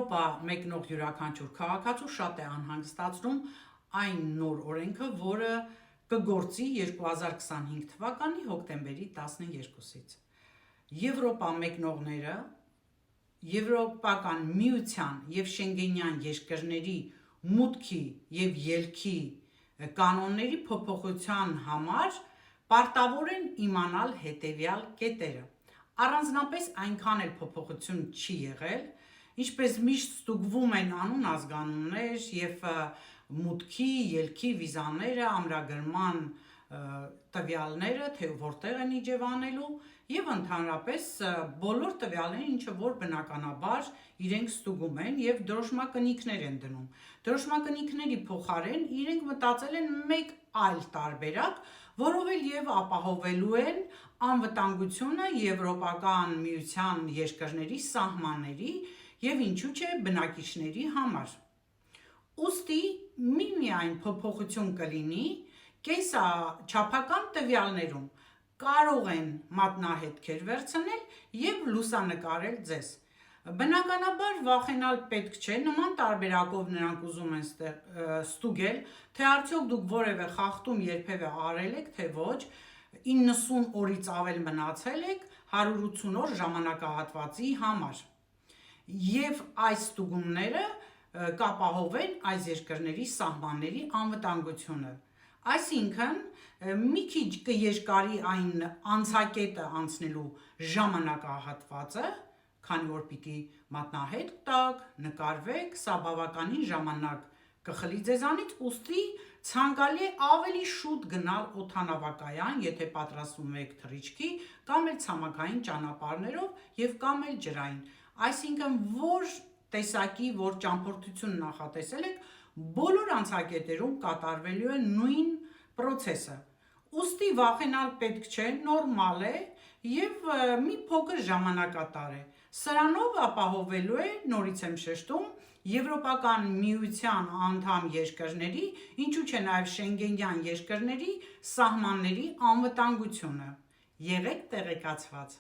Եվրոպա մեկնող յուրաքանչյուր քաղաքացու շատ է անհանգստացնում այն նոր օրենքը, որը կգործի 2025 թվականի հոկտեմբերի 12-ից։ Եվրոպա մեկնողները Եվրոպական միության և Շենգենյան երկրների մուտքի և ելքի կանոնների փոփոխության համար պարտավոր են իմանալ հետևյալ կետերը։ Առանձնապես այնքան էլ փոփոխություն չի եղել, ինչպես միշտ ստուգվում են անուն ազգանուններ և մուտքի, ելքի վիզաները, ամրագրման տվյալները, թե որտեղ են իջև անելու և ընդհանրապես բոլոր տվյալները, ինչը որ բնականաբար իրենք ստուգում են և դրոշմակնիկներ են դնում։ Դրոշմակնիկների փոխարեն իրենք մտածել են մեկ այլ տարբերակ, որով էլ ապահովելու են անվտանգությունը Եվրոպական միության երկրների սահմանների և ինչու՞ չէ բնակիչների համար։ Ուստի միմիայն փոփոխություն կլինի կենսաչափական տվյալներում, կարող են մատնահետքեր վերցնել և լուսանկարել ձեզ։ Բնականաբար վախենալ պետք չէ, նման տարբերակով նրանք ուզում են ստուգել, թե արդյոք դուք որևէ խախտում երբևէ արել եք, թե ոչ, 90 օրից ավել մնացել եք 180 օր ժամանակահատվածի համար, և այս ստուգումները կապահովեն այս երկրների սահմանների անվտանգությունը։ Այսինքն, մի քիչ կերկարի այն անցակետը անցնելու ժամանակահատվածը, քանի որ պիտի մատնահետք տաք, նկարվեք, սա բավականին ժամանակ կխլի ձեզանից, ուստի ցանկալի է ավելի շուտ գնալ օդանավակայան, եթե պատրաստվում եք թռիչքի, կամ էլ ցամաքային ճանապարհներով և կամ էլ ջրային, այսինքն որ տեսակի որ ճամփորդություն նախատեսել եք, բոլոր անցակետերում կատարվելու է նույն պրոցեսը։ Ուստի վախենալ պետք չէ, նորմալ է և մի փոքր ժամանակատար է։ Սրանով ապահովելու է, նորից եմ շեշտում, Եվրոպական միության անդամ երկրների, ինչու չէ նաև Շենգենյան երկրների սահմանների անվտանգությունը։ Եղեք տեղեկացված։